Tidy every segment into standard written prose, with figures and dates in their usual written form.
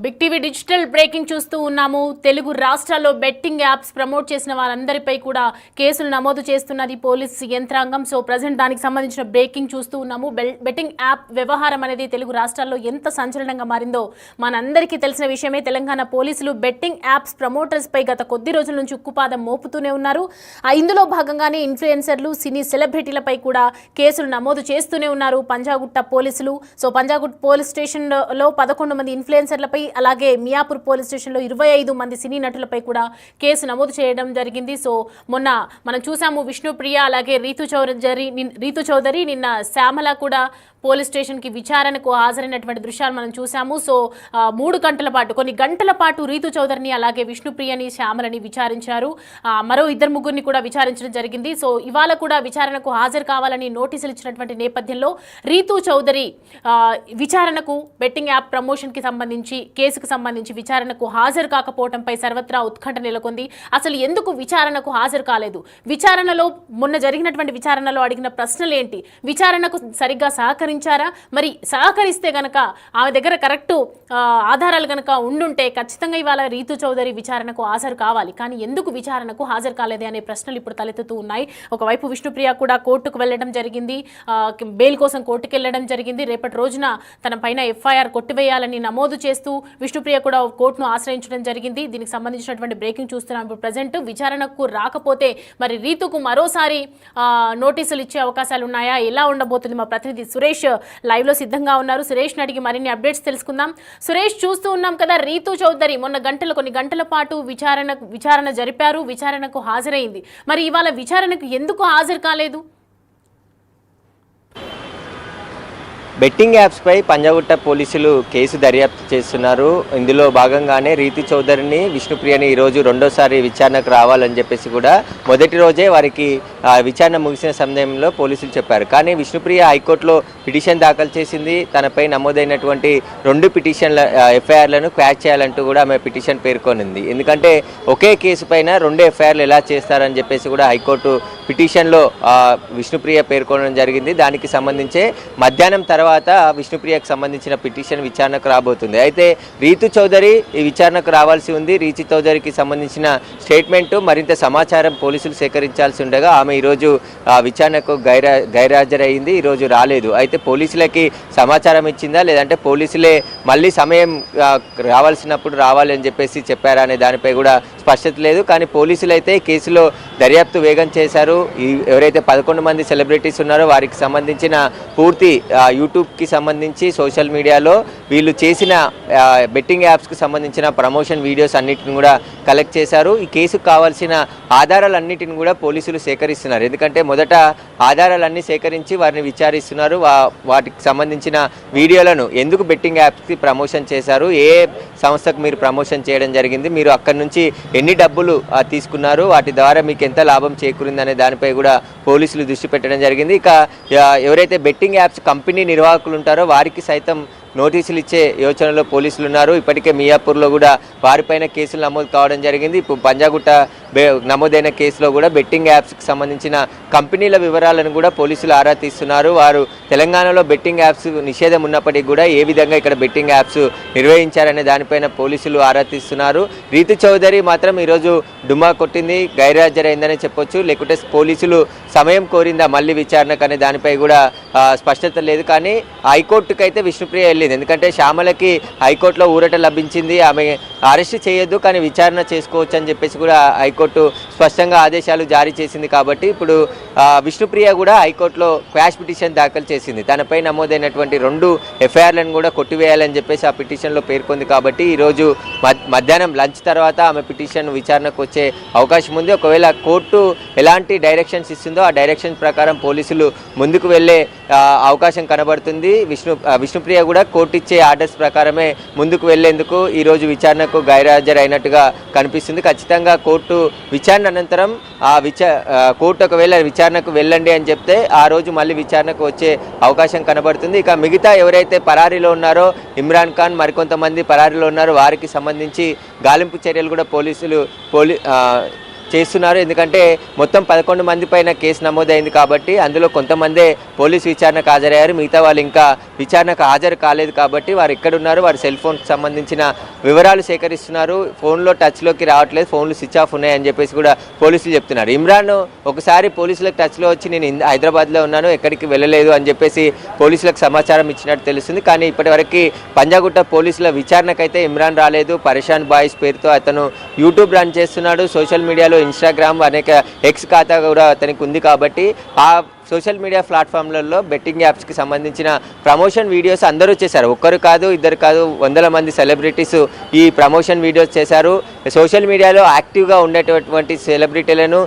Big TV digital breaking చూస్తూ ఉన్నాము. తెలుగు రాష్ట్రాల్లో బెట్టింగ్ యాప్స్ ప్రమోట్ చేసిన వారందరిపై కూడా కేసులు నమోదు చేస్తున్నది పోలీస్ యంత్రాంగం. సో ప్రజెంట్ దానికి సంబంధించిన బ్రేకింగ్ చూస్తూ ఉన్నాము. బెట్టింగ్ యాప్ వ్యవహారం అనేది తెలుగు రాష్ట్రాల్లో ఎంత సంచలనంగా మారిందో మనందరికీ తెలిసిన విషయమే. తెలంగాణ పోలీసులు బెట్టింగ్ యాప్స్ ప్రమోటర్స్ పై గత కొద్ది రోజుల నుంచి ఉక్కుపాదం మోపుతూనే ఉన్నారు. ఇందులో భాగంగానే ఇన్ఫ్లుయెన్సర్లు, సినీ సెలబ్రిటీలపై కూడా కేసులు నమోదు చేస్తూనే ఉన్నారు పంజాగుట్ట పోలీసులు. సో పంజాగుట్ట పోలీస్ స్టేషన్లో 11 మంది ఇన్ఫ్లుయెన్సర్లపై, అలాగే మియాపూర్ పోలీస్ స్టేషన్లో 25 మంది సినీ నటులపై కూడా కేసు నమోదు చేయడం జరిగింది. సో మొన్న మనం చూసాము విష్ణుప్రియ, అలాగే రీతు చౌదరి, నిన్న శ్యామల కూడా పోలీస్ స్టేషన్కి విచారణకు హాజరైనటువంటి దృశ్యాలు మనం చూసాము. సో 3 గంటల పాటు, కొన్ని గంటల పాటు రీతు చౌదరిని, అలాగే విష్ణుప్రియని, శ్యామలని విచారించారు. మరో 2-3 కూడా విచారించడం జరిగింది. సో ఇవాళ కూడా విచారణకు హాజరు కావాలని నోటీసులు ఇచ్చినటువంటి నేపథ్యంలో రీతు చౌదరి విచారణకు, బెట్టింగ్ యాప్ ప్రమోషన్కి సంబంధించి కేసుకు సంబంధించి విచారణకు హాజరు కాకపోవడంపై సర్వత్రా ఉత్కంఠ నెలకొంది. అసలు ఎందుకు విచారణకు హాజరు కాలేదు? విచారణలో మొన్న జరిగినటువంటి విచారణలో అడిగిన ప్రశ్నలు ఏంటి? విచారణకు సరిగ్గా సహకరించారా? మరి సహకరిస్తే గనక ఆమె దగ్గర కరెక్టు ఆధారాలు గనక ఉండుంటే ఖచ్చితంగా ఇవాళ రీతు చౌదరి విచారణకు హాజరు కావాలి. కానీ ఎందుకు విచారణకు హాజరు కాలేదే అనే ప్రశ్నలు ఇప్పుడు తలెత్తుతూ ఉన్నాయి. ఒకవైపు విష్ణుప్రియ కూడా కోర్టుకు వెళ్ళడం జరిగింది, బెయిల్ కోసం కోర్టుకు వెళ్ళడం జరిగింది. రేపటి రోజున తన పైన ఎఫ్ఐఆర్ కొట్టివేయాలని నమోదు చేస్తూ విష్ణుప్రియ కూడా కోర్టును ఆశ్రయించడం జరిగింది. దీనికి సంబంధించినటువంటి బ్రేకింగ్ చూస్తున్నాం ఇప్పుడు ప్రజెంట్. విచారణకు రాకపోతే మరి రీతుకు మరోసారి నోటీసులు ఇచ్చే అవకాశాలు ఉన్నాయా? ఎలా ఉండబోతుంది? మా ప్రతినిధి సురేష్ లైవ్ లో సిద్ధంగా ఉన్నారు. సురేష్ అడిగి మరిన్ని అప్డేట్స్ తెలుసుకుందాం. సురేష్, చూస్తూ ఉన్నాం కదా, రీతు చౌదరి మొన్న కొన్ని గంటల పాటు విచారణ జరిపారు, విచారణకు హాజరైంది. మరి ఇవాళ విచారణకు ఎందుకు హాజరు కాలేదు? బెట్టింగ్ యాప్స్పై పంజాగుట్ట పోలీసులు కేసు దర్యాప్తు చేస్తున్నారు. ఇందులో భాగంగానే రీతు చౌదరిని, విష్ణుప్రియని ఈరోజు రెండోసారి విచారణకు రావాలని చెప్పేసి కూడా మొదటి రోజే వారికి విచారణ ముగిసిన సమయంలో పోలీసులు చెప్పారు. కానీ విష్ణుప్రియ హైకోర్టులో పిటిషన్ దాఖలు చేసింది. తనపై నమోదైనటువంటి 2 పిటిషన్ల ఎఫ్ఐఆర్లను క్వాష్ చేయాలంటూ కూడా ఆమె పిటిషన్ పేర్కొనింది. ఎందుకంటే ఒకే కేసు పైన 2 ఎఫ్ఐఆర్లు ఎలా చేస్తారని చెప్పేసి కూడా హైకోర్టు పిటిషన్లో విష్ణుప్రియ పేర్కొనడం జరిగింది. దానికి సంబంధించే మధ్యాహ్నం తర్వాత విష్ణుప్రియకు సంబంధించిన పిటిషన్ విచారణకు రాబోతుంది. అయితే రీతు చౌదరి ఈ విచారణకు రావాల్సి ఉంది. రీతు చౌదరికి సంబంధించిన స్టేట్మెంట్, మరింత సమాచారం పోలీసులు సేకరించాల్సి ఉండగా ఆమె ఈరోజు విచారణకు గైర్హాజరైంది. ఈరోజు రాలేదు. అయితే పోలీసులకి సమాచారం ఇచ్చిందా, లేదంటే పోలీసులే మళ్ళీ సమయం రావాల్సినప్పుడు రావాలని చెప్పేసి చెప్పారా అనే దానిపై కూడా స్పష్టత లేదు. కానీ పోలీసులు అయితే కేసులో దర్యాప్తు వేగం చేశారు. ఎవరైతే 11 మంది సెలబ్రిటీస్ ఉన్నారో వారికి సంబంధించిన పూర్తి యూట్యూబ్కి సంబంధించి సోషల్ మీడియాలో వీళ్ళు చేసిన బెట్టింగ్ యాప్స్కి సంబంధించిన ప్రమోషన్ వీడియోస్ అన్నిటిని కూడా కలెక్ట్ చేశారు. ఈ కేసుకు కావాల్సిన ఆధారాలన్నిటిని కూడా పోలీసులు సేకరిస్తున్నారు. ఎందుకంటే మొదట ఆధారాలన్నీ సేకరించి వారిని విచారిస్తున్నారు. వాటికి సంబంధించిన వీడియోలను, ఎందుకు బెట్టింగ్ యాప్స్కి ప్రమోషన్ చేశారు, ఏ సంస్థకు మీరు ప్రమోషన్ చేయడం జరిగింది, మీరు అక్కడి నుంచి ఎన్ని డబ్బులు తీసుకున్నారు, వాటి ద్వారా మీకు ఎంత లాభం చేకూరింది అనే దానిపై కూడా పోలీసులు దృష్టి పెట్టడం జరిగింది. ఇక ఎవరైతే బెట్టింగ్ యాప్స్ కంపెనీ నిర్వాహకులు ఉంటారో వారికి సైతం నోటీసులు ఇచ్చే యోచనలో పోలీసులు ఉన్నారు. ఇప్పటికే మియాపూర్లో కూడా వారిపైన కేసులు నమోదు కావడం జరిగింది. ఇప్పుడు పంజాగుట్ట నమోదైన కేసులో కూడా బెట్టింగ్ యాప్స్కి సంబంధించిన కంపెనీల వివరాలను కూడా పోలీసులు ఆరా తీస్తున్నారు. వారు తెలంగాణలో బెట్టింగ్ యాప్స్ నిషేధం ఉన్నప్పటికీ కూడా ఏ విధంగా ఇక్కడ బెట్టింగ్ యాప్స్ నిర్వహించారనే దానిపైన పోలీసులు ఆరా తీస్తున్నారు. రీతు చౌదరి మాత్రం ఈరోజు డుమ్మా కొట్టింది, గైర్హాజరైందని చెప్పొచ్చు. లేకుంటే పోలీసులు సమయం కోరిందా మళ్ళీ విచారణకు అనే దానిపై కూడా స్పష్టత లేదు. కానీ హైకోర్టుకు అయితే విష్ణుప్రియ వెళ్ళింది. ఎందుకంటే శ్యామలకి హైకోర్టులో ఊరట లభించింది. ఆమె అరెస్ట్ చేయొద్దు కానీ విచారణ చేసుకోవచ్చు అని చెప్పేసి కూడా హైకోర్టు స్పష్టంగా ఆదేశాలు జారీ చేసింది. కాబట్టి ఇప్పుడు విష్ణుప్రియ కూడా హైకోర్టులో క్వాష్ పిటిషన్ దాఖలు చేసింది. తనపై నమోదైనటువంటి 2 ఎఫ్ఐఆర్లను కూడా కొట్టివేయాలని చెప్పేసి ఆ పిటిషన్లో పేర్కొంది. కాబట్టి ఈరోజు మధ్యాహ్నం లంచ్ తర్వాత ఆమె పిటిషన్ విచారణకు వచ్చే అవకాశం ఉంది. ఒకవేళ కోర్టు ఎలాంటి డైరెక్షన్స్ ఇస్తుందో ఆ డైరెక్షన్స్ ప్రకారం పోలీసులు ముందుకు వెళ్ళే అవకాశం కనబడుతుంది. విష్ణుప్రియ కూడా కోర్టు ఇచ్చే ఆర్డర్స్ ప్రకారమే ముందుకు వెళ్లేందుకు ఈరోజు విచారణకు గైర్హాజరైనట్టుగా కనిపిస్తుంది. ఖచ్చితంగా కోర్టు విచారణ అనంతరం కోర్టు ఒకవేళ విచారణకు వెళ్ళండి అని చెప్తే ఆ రోజు మళ్ళీ విచారణకు వచ్చే అవకాశం కనబడుతుంది. ఇక మిగతా ఎవరైతే పరారీలో ఉన్నారో, ఇమ్రాన్ ఖాన్, మరికొంతమంది పరారీలో ఉన్నారో వారికి సంబంధించి గాలింపు చర్యలు కూడా పోలీసులు చేస్తున్నారు. ఎందుకంటే మొత్తం 11 మంది పైన కేసు నమోదైంది కాబట్టి అందులో కొంతమందే పోలీసు విచారణకు హాజరయ్యారు. మిగతా వాళ్ళు ఇంకా విచారణకు హాజరు కాలేదు కాబట్టి వారు ఎక్కడున్నారు, వారి సెల్ ఫోన్కి సంబంధించిన వివరాలు సేకరిస్తున్నారు. ఫోన్లో టచ్లోకి రావట్లేదు, ఫోన్లు స్విచ్ ఆఫ్ ఉన్నాయని చెప్పేసి కూడా పోలీసులు చెప్తున్నారు. ఇమ్రాన్ ఒకసారి పోలీసులకు టచ్లో వచ్చి నేను హైదరాబాద్లో ఉన్నాను, ఎక్కడికి వెళ్ళలేదు అని చెప్పేసి పోలీసులకు సమాచారం ఇచ్చినట్టు తెలుస్తుంది. కానీ ఇప్పటివరకు పంజాగుట్ట పోలీసుల విచారణకైతే ఇమ్రాన్ రాలేదు. పరేషాన్ బాయ్స్ పేరుతో అతను యూట్యూబ్ రన్ చేస్తున్నాడు. సోషల్ మీడియాలో ఇన్స్టాగ్రామ్ అనేక ఎక్స్ ఖాతా కూడా అతనికి ఉంది కాబట్టి ఆ సోషల్ మీడియా ప్లాట్ఫామ్లలో బెట్టింగ్ యాప్స్కి సంబంధించిన ప్రమోషన్ వీడియోస్ అందరూ చేశారు. ఒక్కరు కాదు, ఇద్దరు కాదు, వందల మంది సెలబ్రిటీస్ ఈ ప్రమోషన్ వీడియోస్ చేశారు. సోషల్ మీడియాలో యాక్టివ్గా ఉండేటటువంటి సెలబ్రిటీలను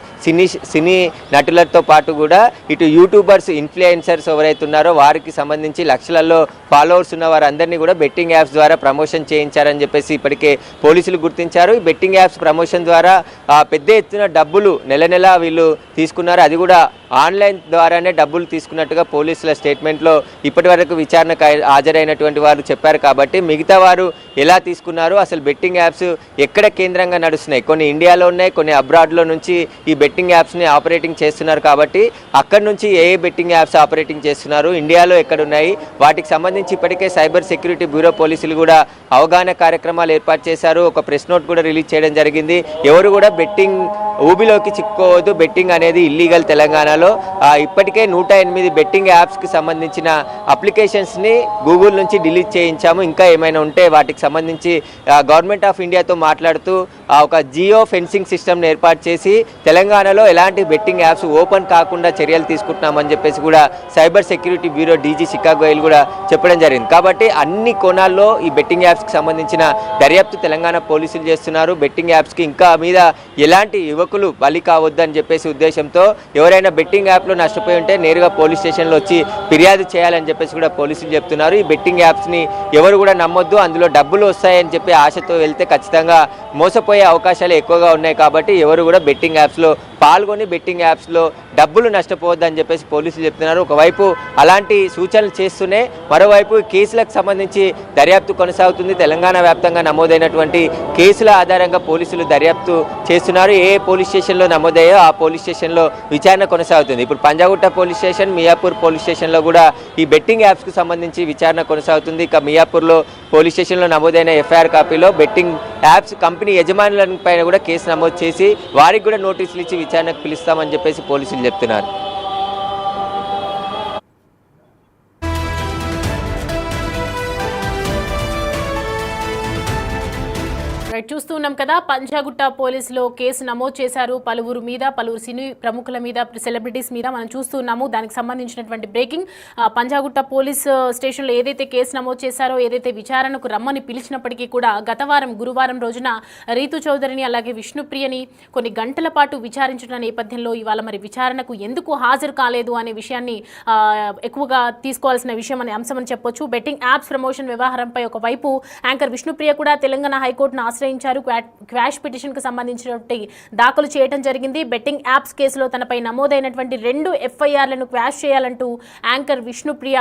సినీ నటులతో పాటు కూడా ఇటు యూట్యూబర్స్, ఇన్ఫ్లుయెన్సర్స్ ఎవరైతే ఉన్నారో వారికి సంబంధించి లక్షలలో ఫాలోవర్స్ ఉన్న వారందరినీ కూడా బెట్టింగ్ యాప్స్ ద్వారా ప్రమోషన్ చేయించారని చెప్పేసి ఇప్పటికే పోలీసులు గుర్తించారు. ఈ బెట్టింగ్ యాప్స్ ప్రమోషన్ ద్వారా పెద్ద ఎత్తున డబ్బులు నెల వీళ్ళు తీసుకున్నారు. అది కూడా ఆన్లైన్ ద్వారానే డబ్బులు తీసుకున్నట్టుగా పోలీసుల స్టేట్మెంట్లో ఇప్పటివరకు విచారణకు హాజరైనటువంటి వారు చెప్పారు. కాబట్టి మిగతా వారు ఎలా తీసుకున్నారు, అసలు బెట్టింగ్ యాప్స్ ఎక్కడ కేంద్రంగా నడుస్తున్నాయి, కొన్ని ఇండియాలో ఉన్నాయి, కొన్ని అబ్రాడ్లో నుంచి ఈ బెట్టింగ్ యాప్స్ని ఆపరేటింగ్ చేస్తున్నారు. కాబట్టి అక్కడి నుంచి ఏ బెట్టింగ్ యాప్స్ ఆపరేటింగ్ చేస్తున్నారు, ఇండియాలో ఎక్కడున్నాయి, వాటికి సంబంధించి ఇప్పటికే సైబర్ సెక్యూరిటీ బ్యూరో పోలీసులు కూడా అవగాహన కార్యక్రమాలు ఏర్పాటు చేశారు. ఒక ప్రెస్ నోట్ కూడా రిలీజ్ చేయడం జరిగింది. ఎవరు కూడా బెట్టింగ్ ఊబిలోకి చిక్కుకోవద్దు, బెట్టింగ్ అనేది ఇల్లీగల్. తెలంగాణలో ఇప్పటికే 108 బెట్టింగ్ యాప్స్కి సంబంధించిన అప్లికేషన్స్ని గూగుల్ నుంచి డిలీట్ చేయించాము. ఇంకా ఏమైనా ఉంటే వాటికి సంబంధించి గవర్నమెంట్ ఆఫ్ ఇండియాతో మాట్లాడుతూ ఒక జియో ఫెన్సింగ్ సిస్టమ్ని ఏర్పాటు చేసి తెలంగాణలో ఎలాంటి బెట్టింగ్ యాప్స్ ఓపెన్ కాకుండా చర్యలు తీసుకుంటున్నామని చెప్పేసి కూడా సైబర్ సెక్యూరిటీ బ్యూరో డీజీ శిఖా గోయల్ కూడా చెప్పడం జరిగింది. కాబట్టి అన్ని కోణాల్లో ఈ బెట్టింగ్ యాప్స్కి సంబంధించిన దర్యాప్తు తెలంగాణ పోలీసులు చేస్తున్నారు. బెట్టింగ్ యాప్స్కి ఇంకా మీద ఎలాంటి యువకులు బలి కావద్దని చెప్పేసి ఉద్దేశంతో ఎవరైనా బెట్టింగ్ యాప్లో నష్టపోయి ఉంటే నేరుగా పోలీస్ స్టేషన్లో వచ్చి ఫిర్యాదు చేయాలని చెప్పేసి కూడా పోలీసులు చెప్తున్నారు. ఈ బెట్టింగ్ యాప్స్ని ఎవరు కూడా నమ్మొద్దు, అందులో డబ్బులు వస్తాయని చెప్పి ఆశతో వెళ్తే ఖచ్చితంగా మోసపోయే అవకాశాలు ఎక్కువగా ఉన్నాయి. కాబట్టి ఎవరు కూడా బెట్టింగ్ యాప్స్లో పాల్గొని బెట్టింగ్ యాప్స్లో డబ్బులు నష్టపోవద్దని చెప్పేసి పోలీసులు చెప్తున్నారు. ఒకవైపు అలాంటి సూచనలు చేస్తూనే మరోవైపు కేసులకు సంబంధించి దర్యాప్తు కొనసాగుతుంది. తెలంగాణ వ్యాప్తంగా నమోదైనటువంటి కేసుల ఆధారంగా పోలీసులు దర్యాప్తు చేస్తున్నారు. ఏ పోలీస్ స్టేషన్లో నమోదయ్యో ఆ పోలీస్ స్టేషన్లో విచారణ కొనసాగుతుంది. ఇప్పుడు Panjagutta police station, Miyapur police స్టేషన్లో కూడా ఈ బెట్టింగ్ యాప్స్కి సంబంధించి విచారణ కొనసాగుతుంది. ఇక మియాపూర్లో పోలీస్ స్టేషన్లో నమోదైన ఎఫ్ఐఆర్ కాపీలో బెట్టింగ్ యాప్స్ కంపెనీ యజమానులపైన కూడా కేసు నమోదు చేసి వారికి కూడా నోటీసులు ఇచ్చి విచారణకు పిలుస్తామని చెప్పేసి పోలీసులు చెప్తున్నారు. చూస్తూ ఉన్నాం కదా, పంజాగుట్ట పోలీసులో కేసు నమోదు చేశారు. పలువురు సినీ ప్రముఖుల మీద, సెలబ్రిటీస్ మీద మనం చూస్తూ ఉన్నాము. దానికి సంబంధించినటువంటి బ్రేకింగ్. పంజాగుట్ట పోలీస్ స్టేషన్లో ఏదైతే కేసు నమోదు చేశారో, ఏదైతే విచారణకు రమ్మని పిలిచినప్పటికీ కూడా గత వారం గురువారం రోజున రీతు చౌదరిని అలాగే విష్ణుప్రియని కొన్ని గంటల పాటు విచారించిన నేపథ్యంలో ఇవాళ మరి విచారణకు ఎందుకు హాజరు కాలేదు అనే విషయాన్ని ఎక్కువగా తీసుకోవాల్సిన విషయం అనే అంశం అని చెప్పొచ్చు. బెట్టింగ్ యాప్స్ ప్రమోషన్ వ్యవహారంపై ఒకవైపు యాంకర్ విష్ణుప్రియ కూడా తెలంగాణ హైకోర్టును ఆశ్రయించారు. క్వాష్ పిటిషన్ కు సంబంధించినటువంటి దాఖలు చేయడం జరిగింది. బెట్టింగ్ యాప్స్ కేసులో తనపై నమోదైనటువంటి 2 ఎఫ్ఐఆర్లను క్వాష్ చేయాలంటూ యాంకర్ విష్ణుప్రియ